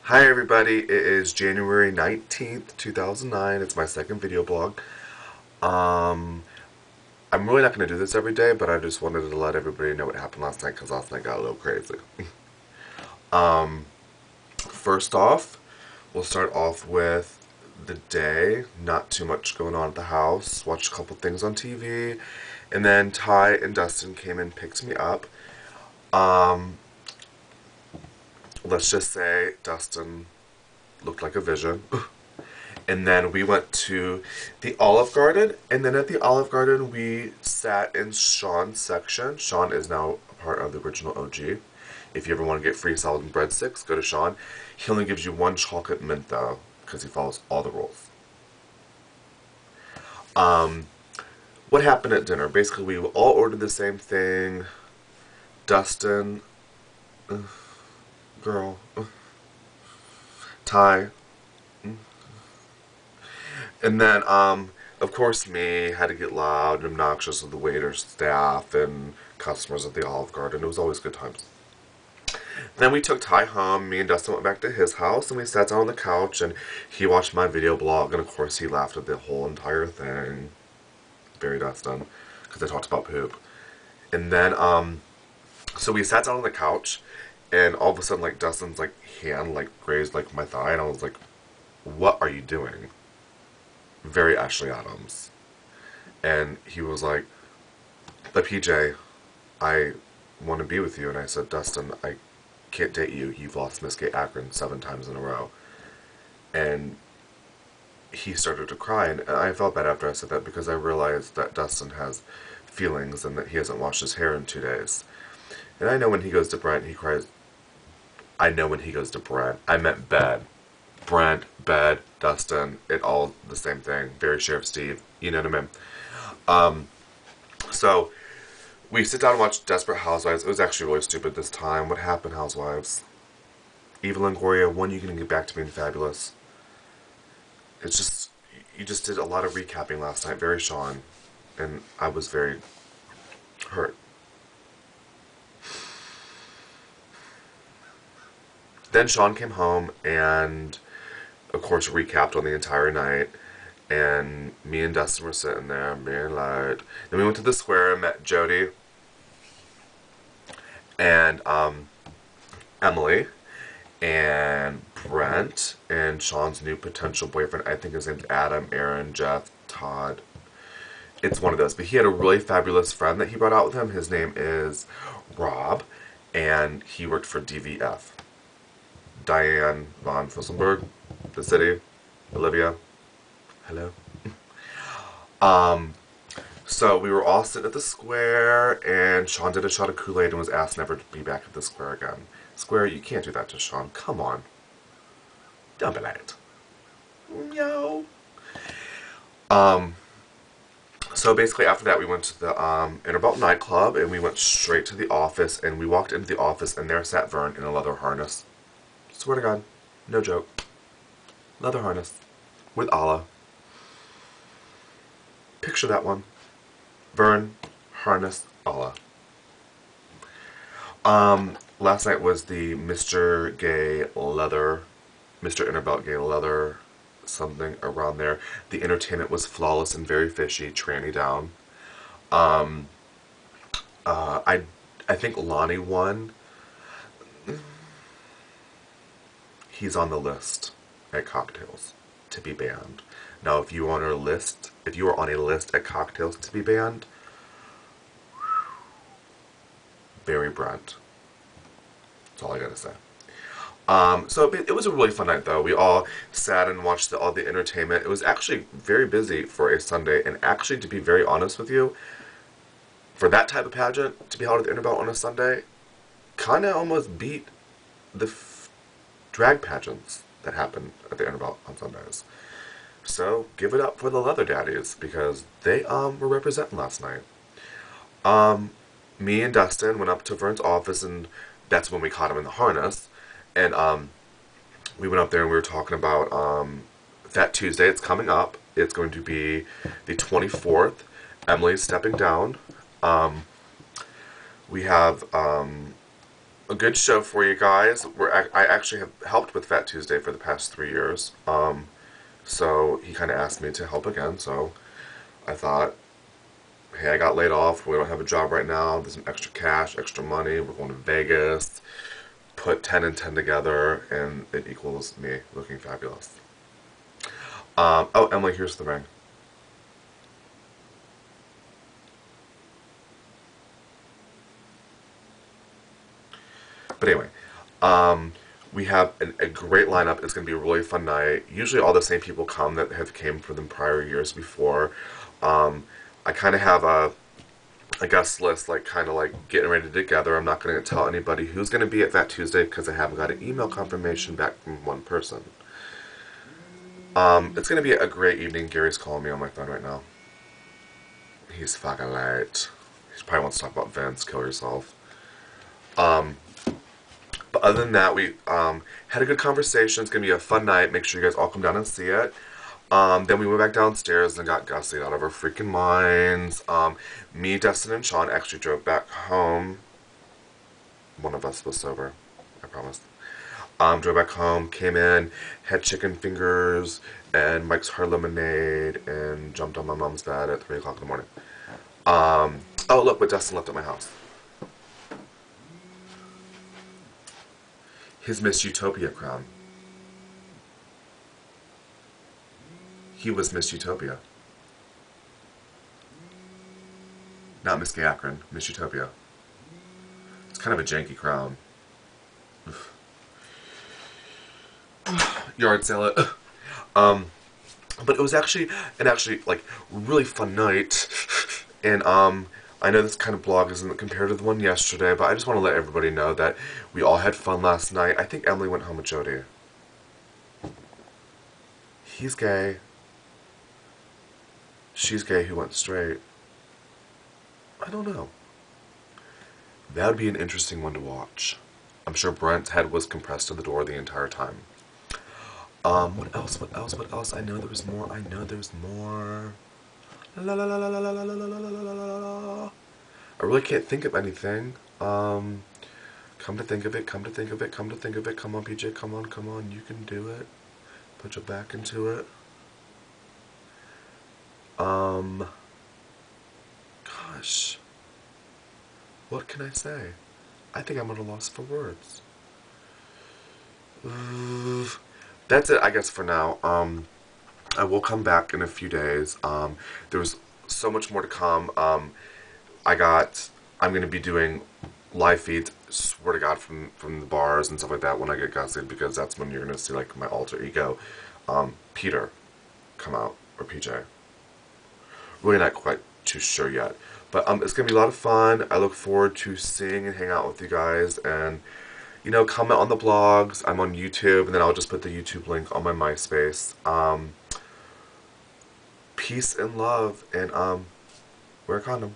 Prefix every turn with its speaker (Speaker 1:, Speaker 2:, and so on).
Speaker 1: Hi everybody, it is January 19th, 2009. It's my second video blog. Um, I'm really not going to do this every day, but I just wanted to let everybody know what happened last night because last night got a little crazy. First off, we'll start off with the day. Not too much going on at the house. Watched a couple things on TV. And then Ty and Dustin came and picked me up. Um, let's just say Dustin looked like a vision. And then we went to the Olive Garden, and then at the Olive Garden we sat in Sean's section. Sean is now a part of the original OG. If you ever want to get free salad and breadsticks, go to Sean. He only gives you one chocolate mint though, because he follows all the rules. What happened at dinner? Basically, we all ordered the same thing. Dustin, girl, Ty, and then, of course, me had to get loud and obnoxious with the waiters, staff, and customers at the Olive Garden. It was always good times. Then we took Ty home. Me and Dustin went back to his house, and we sat down on the couch, and he watched my video blog, and of course, he laughed at the whole entire thing. Very Dustin, because I talked about poop. And then, so we sat down on the couch, and all of a sudden, like, Dustin's, like, hand, like, grazed, like, my thigh, and I was like, what are you doing? Very Ashley Adams. And he was like, but PJ, I want to be with you. And I said, Dustin, I can't date you. You've lost Miss Gay Akron 7 times in a row. And he started to cry. And I felt bad after I said that because I realized that Dustin has feelings and that he hasn't washed his hair in 2 days. And I know when he goes to Brent, he cries. I know when he goes to Brent. I meant bed. Brent, bed, Dustin, it all the same thing. Very Sheriff Steve. You know what I mean? So, we sit down and watch Desperate Housewives. It was actually really stupid this time. What happened, Housewives? Evil and Gloria, when are you going to get back to being fabulous? It's just, you just did a lot of recapping last night. Very Sean. And I was very hurt. Then Sean came home and, of course, recapped on the entire night. And me and Dustin were sitting there, being like. Then we went to the square and met JODI and Emily and Brent and Sean's new potential boyfriend. I think his name's Adam, Aaron, Jeff, Todd. It's one of those. But he had a really fabulous friend that he brought out with him. His name is Rob, and he worked for DVF. Diane von Fusselberg, the city, Olivia. Hello. So we were all sitting at the square, and Sean did a shot of Kool-Aid and was asked never to be back at the square again. Square, you can't do that to Sean. Come on. Don't be like it. No. So basically after that we went to the INTERBELT nightclub, and we went straight to the office, and we walked into the office, and there sat Vern in a leather harness. Swear to God. No joke. Leather harness. With Allah. Picture that one. Vern, harness, Allah. Last night was the Mr. Gay Leather, Mr. INTERBELT Gay Leather, something around there. The entertainment was flawless and very fishy, tranny down. I think Lonnie won. He's on the list at cocktails to be banned. Now, if you were on a list, at cocktails to be banned, very Brent. That's all I gotta say. So it was a really fun night, though. We all sat and watched all the entertainment. It was actually very busy for a Sunday, and actually, to be very honest with you, for that type of pageant to be held at the INTERBELT on a Sunday, kind of almost beat the drag pageants that happen at the INTERBELT on Sundays. So, give it up for the Leather Daddies, because they were representing last night. Me and Dustin went up to Vern's office, and that's when we caught him in the harness. And we went up there and we were talking about that Tuesday. It's coming up. It's going to be the 24th. Emily's stepping down. We have a good show for you guys. I actually have helped with Fat Tuesday for the past 3 years. So he kind of asked me to help again. So I thought, hey, I got laid off. We don't have a job right now. There's some extra cash, extra money. We're going to Vegas. Put 10 and 10 together, and it equals me looking fabulous. Oh, Emily, here's the ring. But anyway, we have a great lineup. It's going to be a really fun night. Usually all the same people come that have came for the prior years before. I kind of have a guest list, like kind of like getting ready together. I'm not going to tell anybody who's going to be at Fat Tuesday because I haven't got an email confirmation back from one person. It's going to be a great evening. Gary's calling me on my phone right now. He's fucking late. He probably wants to talk about Vince. Kill yourself. But other than that, we had a good conversation. It's going to be a fun night. Make sure you guys all come down and see it. Then we went back downstairs and got gussied out of our freaking minds. Me, Dustin, and Sean actually drove back home. One of us was sober, I promise. Drove back home, came in, had chicken fingers and Mike's Hard Lemonade, and jumped on my mom's bed at 3 o'clock in the morning. Oh, look what Dustin left at my house. His Miss Utopia crown. He was Miss Utopia. Not Miss AKRON, Miss Utopia. It's kind of a janky crown. Yard sale it. But it was actually like really fun night. And I know this kind of blog isn't compared to the one yesterday, but I just want to let everybody know that we all had fun last night. I think Emily went home with JODI. He's gay. She's gay who went straight. I don't know. That would be an interesting one to watch. I'm sure Brent's head was compressed to the door the entire time. What else? What else? What else? I know there was more. I know there's more. La la la la la la la la la la la la la. I really can't think of anything. Come to think of it, come to think of it, come to think of it. Come on, PJ, come on, you can do it. Put your back into it. Gosh. What can I say? I think I'm at a loss for words. That's it, I guess, for now. I will come back in a few days. There was so much more to come. I'm going to be doing live feeds, swear to God, from the bars and stuff like that when I get gussied, because that's when you're going to see, like, my alter ego, Peter, come out, or PJ. Really not quite too sure yet. But it's going to be a lot of fun. I look forward to seeing and hang out with you guys. And, you know, comment on the blogs. I'm on YouTube, and then I'll just put the YouTube link on my MySpace. Peace and love, and wear a condom.